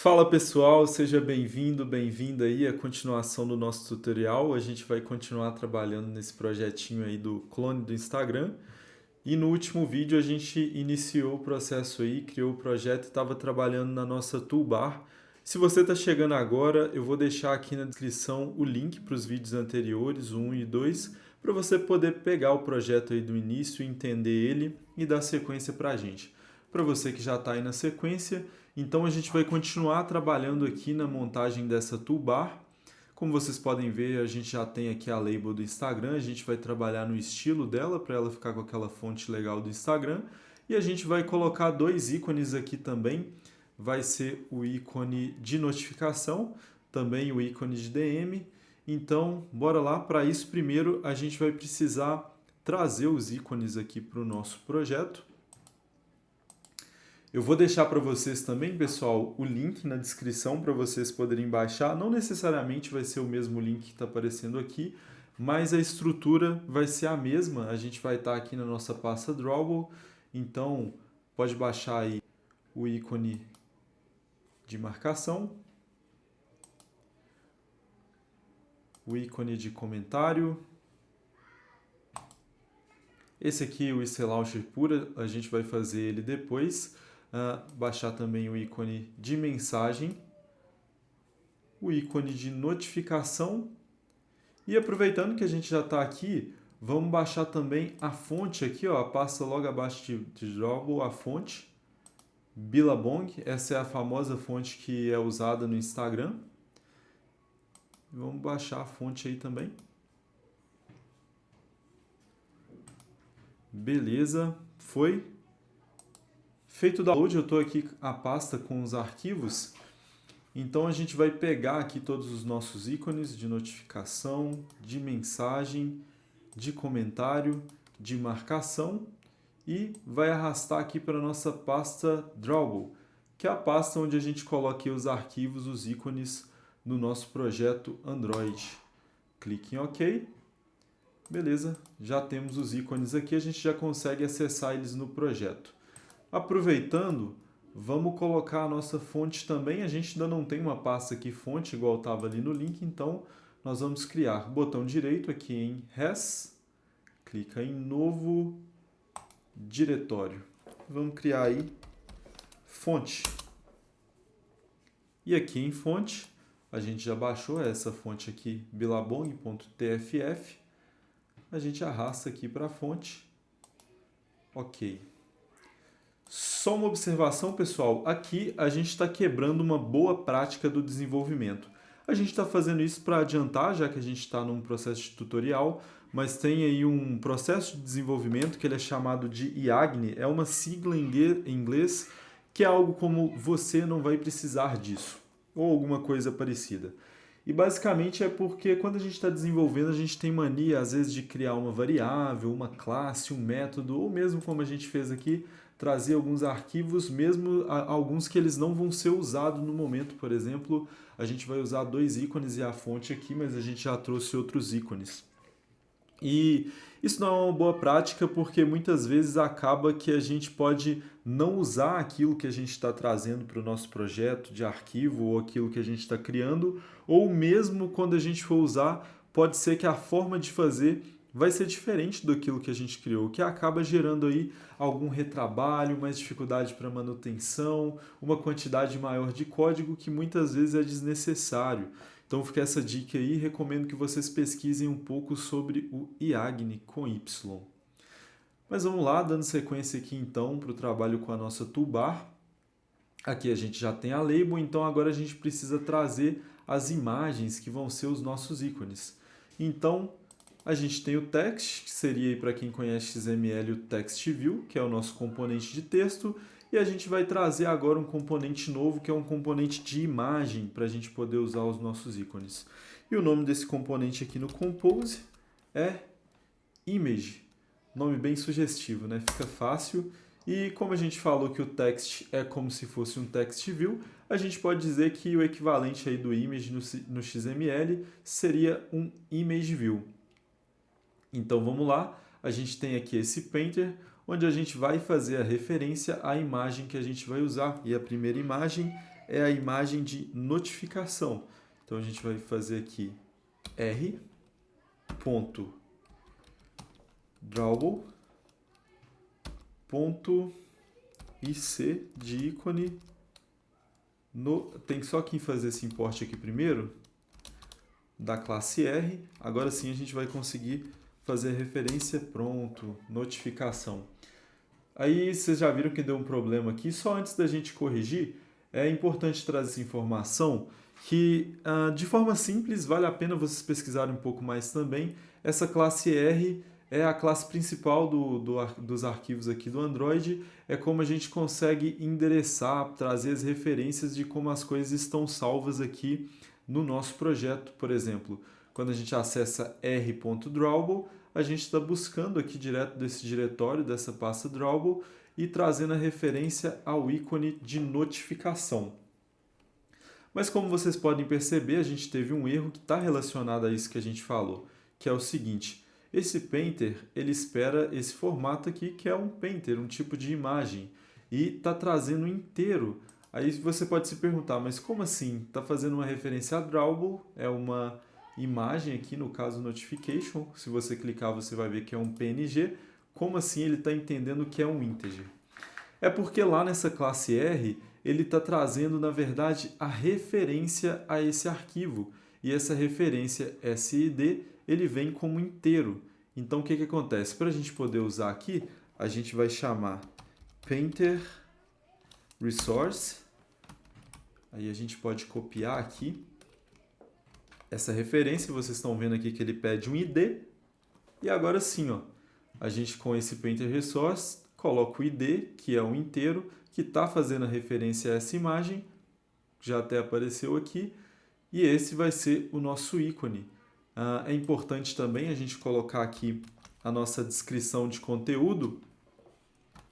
Fala pessoal, seja bem-vindo, bem-vinda aí à continuação do nosso tutorial. A gente vai continuar trabalhando nesse projetinho aí do clone do Instagram. E no último vídeo a gente iniciou o processo aí, criou o projeto e estava trabalhando na nossa toolbar. Se você está chegando agora, eu vou deixar aqui na descrição o link para os vídeos anteriores, o 1 e 2, para você poder pegar o projeto aí do início, entender ele e dar sequência para a gente. Para você que já está aí na sequência, então a gente vai continuar trabalhando aqui na montagem dessa toolbar. Como vocês podem ver, a gente já tem aqui a label do Instagram, a gente vai trabalhar no estilo dela para ela ficar com aquela fonte legal do Instagram. E a gente vai colocar dois ícones aqui também, vai ser o ícone de notificação, também o ícone de DM. Então, bora lá. Para isso, primeiro a gente vai precisar trazer os ícones aqui para o nosso projeto. Eu vou deixar para vocês também, pessoal, o link na descrição para vocês poderem baixar. Não necessariamente vai ser o mesmo link que está aparecendo aqui, mas a estrutura vai ser a mesma. A gente vai estar aqui na nossa pasta Drawable, então pode baixar aí o ícone de marcação, o ícone de comentário. Esse aqui, o IC Launcher pura, a gente vai fazer ele depois. Baixar também o ícone de mensagem, o ícone de notificação. E aproveitando que a gente já está aqui, vamos baixar também a fonte aqui, ó, a pasta logo abaixo de Drawable, a fonte Billabong. Essa é a famosa fonte que é usada no Instagram. Vamos baixar a fonte aí também. Beleza, foi. Feito o download, eu estou aqui a pasta com os arquivos. Então a gente vai pegar aqui todos os nossos ícones de notificação, de mensagem, de comentário, de marcação e vai arrastar aqui para a nossa pasta Drawable, que é a pasta onde a gente coloca os arquivos, os ícones no nosso projeto Android. Clique em OK. Beleza, já temos os ícones aqui, a gente já consegue acessar eles no projeto. Aproveitando, vamos colocar a nossa fonte também. A gente ainda não tem uma pasta aqui fonte igual estava ali no link, então nós vamos criar botão direito aqui em Res, clica em novo diretório. Vamos criar aí fonte. E aqui em fonte, a gente já baixou essa fonte aqui, billabong.tff. A gente arrasta aqui para a fonte. OK. Só uma observação, pessoal, aqui a gente está quebrando uma boa prática do desenvolvimento. A gente está fazendo isso para adiantar, já que a gente está num processo de tutorial, mas tem aí um processo de desenvolvimento que ele é chamado de IAGNI, é uma sigla em inglês que é algo como você não vai precisar disso, ou alguma coisa parecida. E basicamente é porque quando a gente está desenvolvendo, a gente tem mania às vezes de criar uma variável, uma classe, um método, ou mesmo como a gente fez aqui, trazer alguns arquivos, mesmo alguns que eles não vão ser usados no momento. Por exemplo, a gente vai usar dois ícones e a fonte aqui, mas a gente já trouxe outros ícones. E isso não é uma boa prática porque muitas vezes acaba que a gente pode não usar aquilo que a gente está trazendo para o nosso projeto de arquivo ou aquilo que a gente está criando, ou mesmo quando a gente for usar, pode ser que a forma de fazer vai ser diferente daquilo que a gente criou, o que acaba gerando aí algum retrabalho, mais dificuldade para manutenção, uma quantidade maior de código que muitas vezes é desnecessário. Então fica essa dica aí, recomendo que vocês pesquisem um pouco sobre o IAGNI com Y. Mas vamos lá, dando sequência aqui então para o trabalho com a nossa toolbar. Aqui a gente já tem a label, então agora a gente precisa trazer as imagens que vão ser os nossos ícones. Então a gente tem o text, que seria, para quem conhece XML, o text view, que é o nosso componente de texto, e a gente vai trazer agora um componente novo, que é um componente de imagem, para a gente poder usar os nossos ícones. E o nome desse componente aqui no Compose é Image. Nome bem sugestivo, né? Fica fácil. E como a gente falou que o text é como se fosse um text view, a gente pode dizer que o equivalente aí do image no XML seria um image view. Então vamos lá, a gente tem aqui esse painter, onde a gente vai fazer a referência à imagem que a gente vai usar. E a primeira imagem é a imagem de notificação. Então a gente vai fazer aqui r.drawable.ic de ícone tem só que fazer esse import aqui primeiro da classe R. Agora sim a gente vai conseguir fazer referência, pronto, notificação. Aí vocês já viram que deu um problema aqui. Só antes da gente corrigir, é importante trazer essa informação que, de forma simples, vale a pena vocês pesquisarem um pouco mais também. Essa classe R é a classe principal dos arquivos aqui do Android. É como a gente consegue endereçar, trazer as referências de como as coisas estão salvas aqui no nosso projeto. Por exemplo, quando a gente acessa r.drawable, a gente está buscando aqui direto desse diretório, dessa pasta Drawable, e trazendo a referência ao ícone de notificação. Mas como vocês podem perceber, a gente teve um erro que está relacionado a isso que a gente falou, que é o seguinte: esse painter ele espera esse formato aqui, que é um painter, um tipo de imagem, e está trazendo inteiro. Aí você pode se perguntar, mas como assim? Está fazendo uma referência a Drawable, é uma imagem aqui, no caso notification. Se você clicar, você vai ver que é um PNG. Como assim ele está entendendo que é um integer? É porque lá nessa classe R, ele está trazendo, na verdade, a referência a esse arquivo. E essa referência SID, ele vem como inteiro. Então, o que acontece? Para a gente poder usar aqui, a gente vai chamar painter resource. Aí a gente pode copiar aqui essa referência. Vocês estão vendo aqui que ele pede um ID. E agora sim, ó, a gente com esse painter resource coloca o ID, que é um inteiro, que está fazendo a referência a essa imagem, já até apareceu aqui, e esse vai ser o nosso ícone. É importante também a gente colocar aqui a nossa descrição de conteúdo.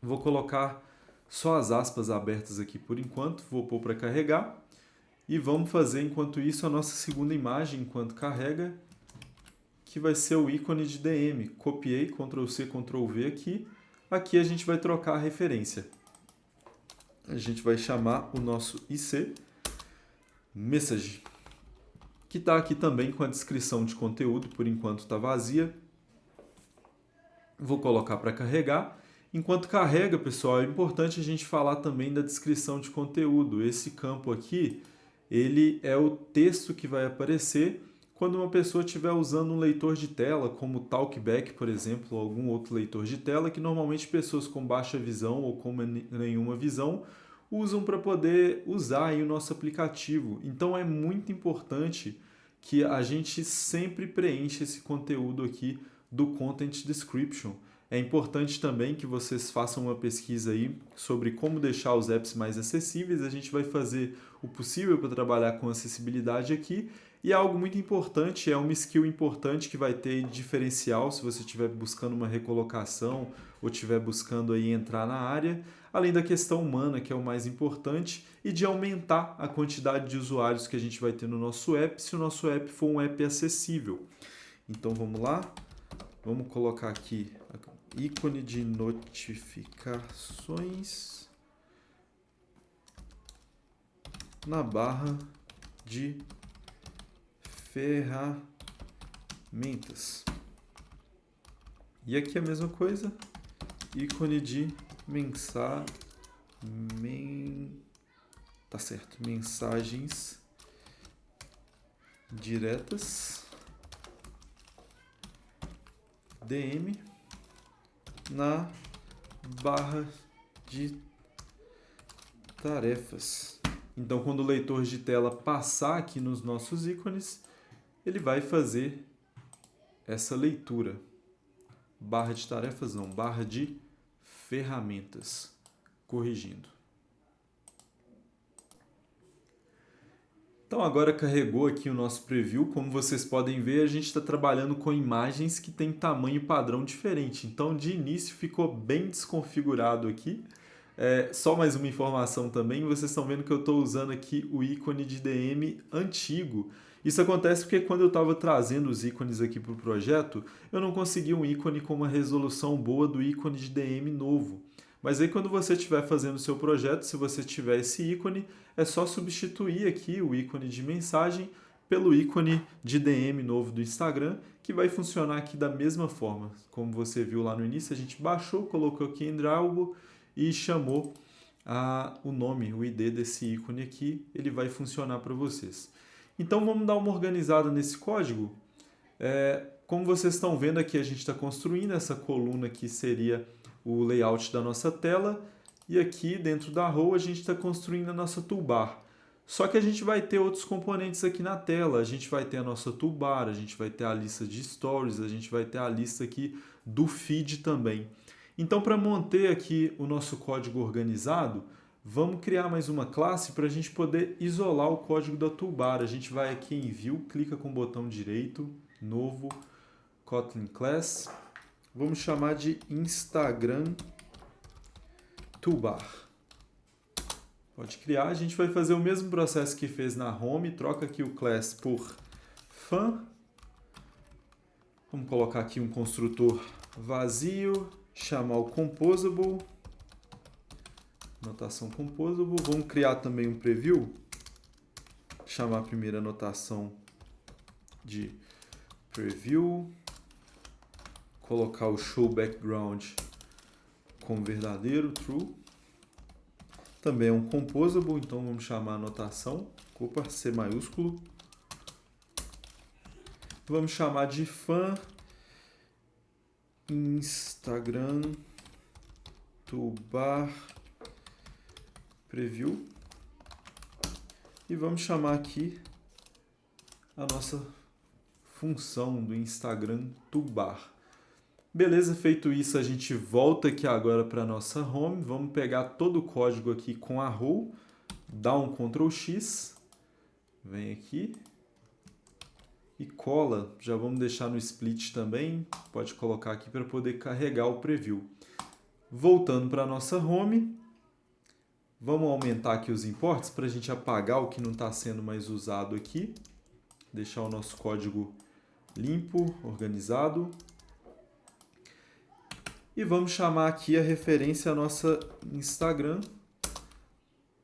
Vou colocar só as aspas abertas aqui por enquanto, vou pôr para carregar, e vamos fazer enquanto isso a nossa segunda imagem enquanto carrega, que vai ser o ícone de DM. Copiei, Ctrl+C, Ctrl+V aqui. Aqui a gente vai trocar a referência. A gente vai chamar o nosso IC Message, que está aqui também com a descrição de conteúdo, por enquanto está vazia. Vou colocar para carregar. Enquanto carrega, pessoal, é importante a gente falar também da descrição de conteúdo. Esse campo aqui, ele é o texto que vai aparecer quando uma pessoa estiver usando um leitor de tela, como o Talkback, por exemplo, ou algum outro leitor de tela, que normalmente pessoas com baixa visão ou com nenhuma visão usam para poder usar aí o nosso aplicativo. Então é muito importante que a gente sempre preencha esse conteúdo aqui do Content Description. É importante também que vocês façam uma pesquisa aí sobre como deixar os apps mais acessíveis. A gente vai fazer o possível para trabalhar com acessibilidade aqui. E algo muito importante, é uma skill importante que vai ter diferencial se você estiver buscando uma recolocação ou estiver buscando aí entrar na área, além da questão humana, que é o mais importante, e de aumentar a quantidade de usuários que a gente vai ter no nosso app, se o nosso app for um app acessível. Então vamos lá, vamos colocar aqui ícone de notificações na barra de ferramentas. E aqui a mesma coisa, ícone de mensagens diretas, DM, na barra de tarefas. Então, quando o leitor de tela passar aqui nos nossos ícones, ele vai fazer essa leitura. Barra de tarefas não, barra de ferramentas. Corrigindo. Então agora carregou aqui o nosso preview. Como vocês podem ver, a gente está trabalhando com imagens que têm tamanho padrão diferente. Então de início ficou bem desconfigurado aqui. Só mais uma informação também, vocês estão vendo que eu estou usando aqui o ícone de DM antigo. Isso acontece porque quando eu estava trazendo os ícones aqui para o projeto, eu não consegui um ícone com uma resolução boa do ícone de DM novo. Mas aí quando você estiver fazendo o seu projeto, se você tiver esse ícone, é só substituir aqui o ícone de mensagem pelo ícone de DM novo do Instagram, que vai funcionar aqui da mesma forma. Como você viu lá no início, a gente baixou, colocou aqui em Drawable e chamou o nome, o ID desse ícone aqui, ele vai funcionar para vocês. Então vamos dar uma organizada nesse código. Como vocês estão vendo aqui, a gente está construindo essa coluna que seria o layout da nossa tela, e aqui dentro da row a gente está construindo a nossa toolbar. Só que a gente vai ter outros componentes aqui na tela, a gente vai ter a nossa toolbar, a gente vai ter a lista de stories, a gente vai ter a lista aqui do feed também. Então, para manter aqui o nosso código organizado, vamos criar mais uma classe para a gente poder isolar o código da toolbar. A gente vai aqui em View, clica com o botão direito, novo, Kotlin Class. Vamos chamar de Instagram Toolbar. Pode criar, a gente vai fazer o mesmo processo que fez na home, troca aqui o class por fan. Vamos colocar aqui um construtor vazio, chamar o composable, notação composable. Vamos criar também um preview, chamar a primeira notação de preview, colocar o show background como verdadeiro, true. Também é um composable, então vamos chamar a notação, C maiúsculo. Vamos chamar de fan Instagram toolbar preview. E vamos chamar aqui a nossa função do Instagram toolbar. Beleza, feito isso, a gente volta aqui agora para a nossa home. Vamos pegar todo o código aqui com a row, dá um Ctrl X, vem aqui e cola. Já vamos deixar no split também, pode colocar aqui para poder carregar o preview. Voltando para a nossa home, vamos aumentar aqui os imports para a gente apagar o que não está sendo mais usado aqui. Deixar o nosso código limpo, organizado. E vamos chamar aqui a referência à nossa Instagram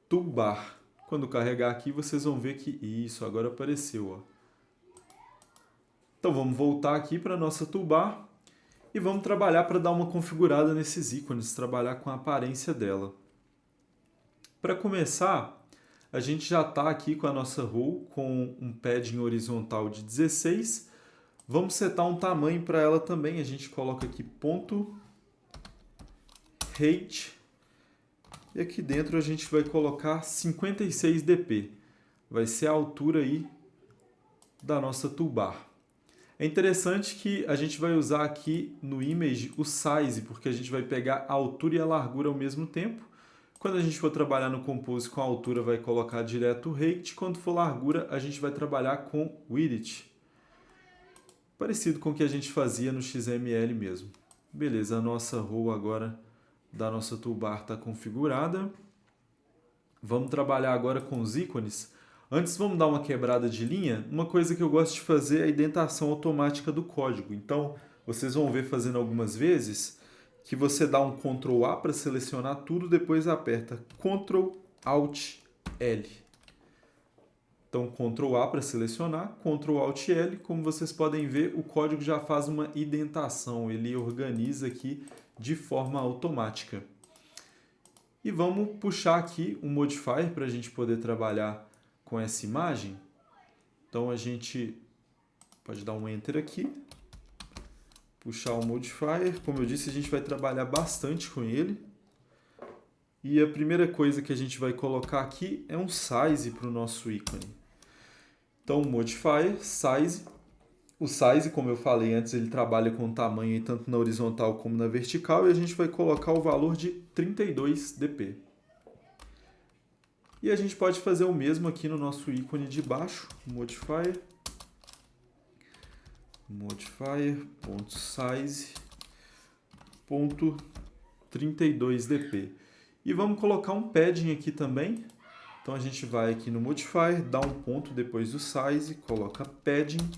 toolbar. Quando carregar aqui, vocês vão ver que isso agora apareceu. Ó. Então vamos voltar aqui para a nossa toolbar e vamos trabalhar para dar uma configurada nesses ícones, trabalhar com a aparência dela. Para começar, a gente já está aqui com a nossa row com um padding horizontal de 16. Vamos setar um tamanho para ela também. A gente coloca aqui ponto height, e aqui dentro a gente vai colocar 56 dp, vai ser a altura aí da nossa toolbar. É interessante que a gente vai usar aqui no image o size, porque a gente vai pegar a altura e a largura ao mesmo tempo. Quando a gente for trabalhar no Compose com a altura, vai colocar direto o height, quando for largura, a gente vai trabalhar com width. Parecido com o que a gente fazia no XML mesmo. Beleza, a nossa row agora da nossa toolbar está configurada. Vamos trabalhar agora com os ícones. Antes, vamos dar uma quebrada de linha. Uma coisa que eu gosto de fazer é a indentação automática do código. Então, vocês vão ver fazendo algumas vezes que você dá um Ctrl A para selecionar tudo, depois aperta Ctrl Alt L. Então, Ctrl A para selecionar, Ctrl Alt L. Como vocês podem ver, o código já faz uma indentação. Ele organiza aqui de forma automática. E vamos puxar aqui um modifier para a gente poder trabalhar com essa imagem. Então a gente pode dar um Enter aqui, puxar o modifier. Como eu disse, a gente vai trabalhar bastante com ele. E a primeira coisa que a gente vai colocar aqui é um size para o nosso ícone. Então, modifier, size. O size, como eu falei antes, ele trabalha com tamanho tanto na horizontal como na vertical, e a gente vai colocar o valor de 32 dp. E a gente pode fazer o mesmo aqui no nosso ícone de baixo, modifier, .size.32 dp. E vamos colocar um padding aqui também. Então a gente vai aqui no modifier, dá um ponto depois do size, coloca padding.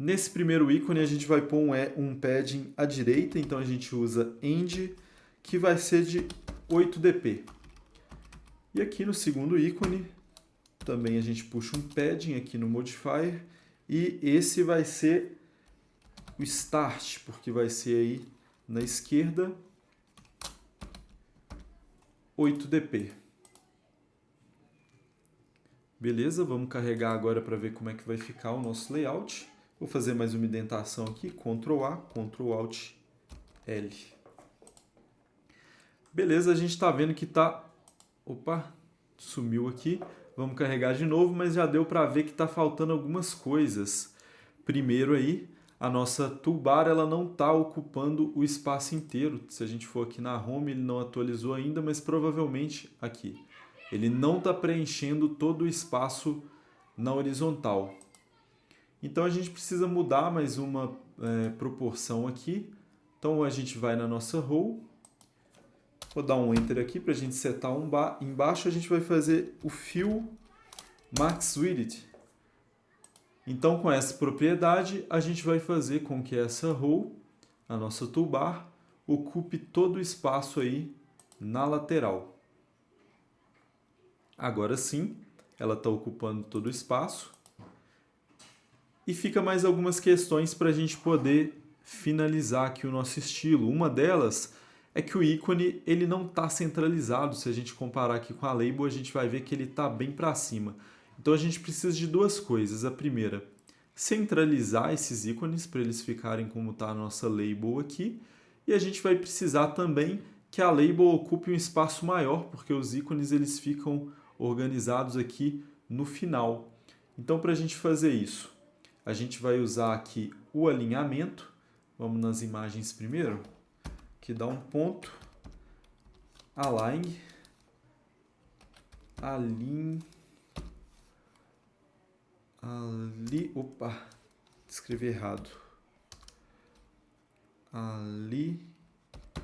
Nesse primeiro ícone a gente vai pôr um padding à direita, então a gente usa end que vai ser de 8dp. E aqui no segundo ícone, também a gente puxa um padding aqui no modifier, e esse vai ser o start, porque vai ser aí na esquerda 8dp. Beleza, vamos carregar agora para ver como é que vai ficar o nosso layout. Vou fazer mais uma indentação aqui, Ctrl A, Ctrl Alt L. Beleza, a gente está vendo que está... Opa, sumiu aqui. Vamos carregar de novo, mas já deu para ver que está faltando algumas coisas. Primeiro aí, a nossa toolbar ela não está ocupando o espaço inteiro. Se a gente for aqui na Home, ele não atualizou ainda, mas provavelmente aqui. Ele não está preenchendo todo o espaço na horizontal. Então a gente precisa mudar mais uma proporção aqui. Então a gente vai na nossa row. Vou dar um Enter aqui para a gente setar embaixo. A gente vai fazer o Fill Max Width. Então com essa propriedade a gente vai fazer com que essa row, a nossa toolbar, ocupe todo o espaço aí na lateral. Agora sim, ela está ocupando todo o espaço. E fica mais algumas questões para a gente poder finalizar aqui o nosso estilo. Uma delas é que o ícone ele não está centralizado. Se a gente comparar aqui com a label, a gente vai ver que ele está bem para cima. Então a gente precisa de duas coisas. A primeira, centralizar esses ícones para eles ficarem como está a nossa label aqui. E a gente vai precisar também que a label ocupe um espaço maior, porque os ícones eles ficam organizados aqui no final. Então para a gente fazer isso, a gente vai usar aqui o alinhamento. Vamos nas imagens primeiro, que dá um ponto, align, opa, escrevi errado, ali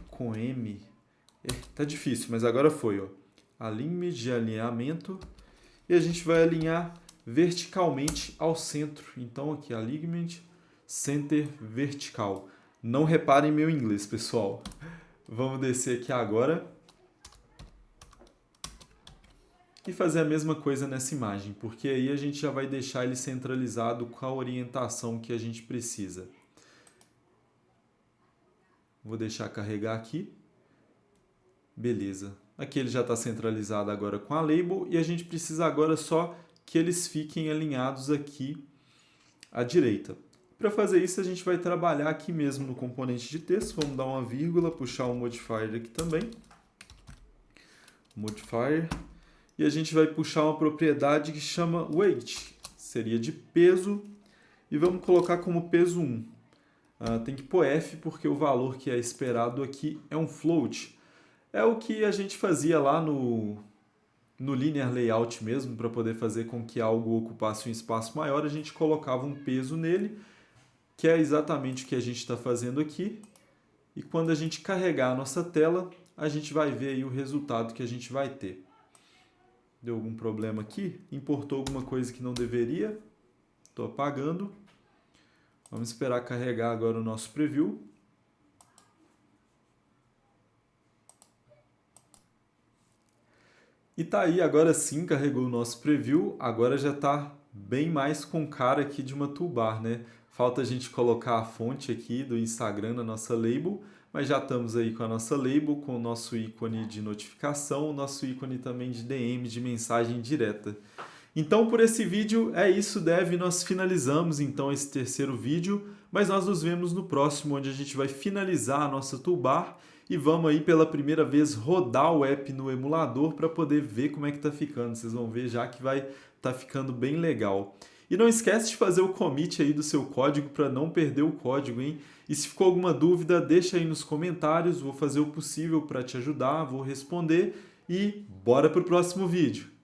com M, tá difícil, mas agora foi, ó, alinhe de alinhamento, e a gente vai alinhar verticalmente ao centro. Então aqui, alignment, center vertical. Não reparem meu inglês, pessoal. Vamos descer aqui agora e fazer a mesma coisa nessa imagem, porque aí a gente já vai deixar ele centralizado com a orientação que a gente precisa. Vou deixar carregar aqui. Beleza. Aqui ele já está centralizado agora com a label e a gente precisa agora só que eles fiquem alinhados aqui à direita. Para fazer isso, a gente vai trabalhar aqui mesmo no componente de texto. Vamos dar uma vírgula, puxar um modifier aqui também. Modifier. E a gente vai puxar uma propriedade que chama weight. Seria de peso. E vamos colocar como peso 1. Tem que pôr F porque o valor que é esperado aqui é um float. É o que a gente fazia lá no Linear Layout mesmo, para poder fazer com que algo ocupasse um espaço maior, a gente colocava um peso nele, que é exatamente o que a gente está fazendo aqui. E quando a gente carregar a nossa tela, a gente vai ver aí o resultado que a gente vai ter. Deu algum problema aqui? Importou alguma coisa que não deveria? Estou apagando. Vamos esperar carregar agora o nosso preview. E tá aí, agora sim carregou o nosso preview, agora já está bem mais com cara aqui de uma toolbar, né? Falta a gente colocar a fonte aqui do Instagram na nossa label, mas já estamos aí com a nossa label, com o nosso ícone de notificação, o nosso ícone também de DM, de mensagem direta. Então, por esse vídeo é isso, Dev. Nós finalizamos então esse terceiro vídeo, mas nós nos vemos no próximo, onde a gente vai finalizar a nossa toolbar e vamos aí pela primeira vez rodar o app no emulador para poder ver como é que está ficando. Vocês vão ver já que vai estar ficando bem legal. E não esquece de fazer o commit aí do seu código para não perder o código, hein? E se ficou alguma dúvida, deixa aí nos comentários, vou fazer o possível para te ajudar, vou responder e bora para o próximo vídeo.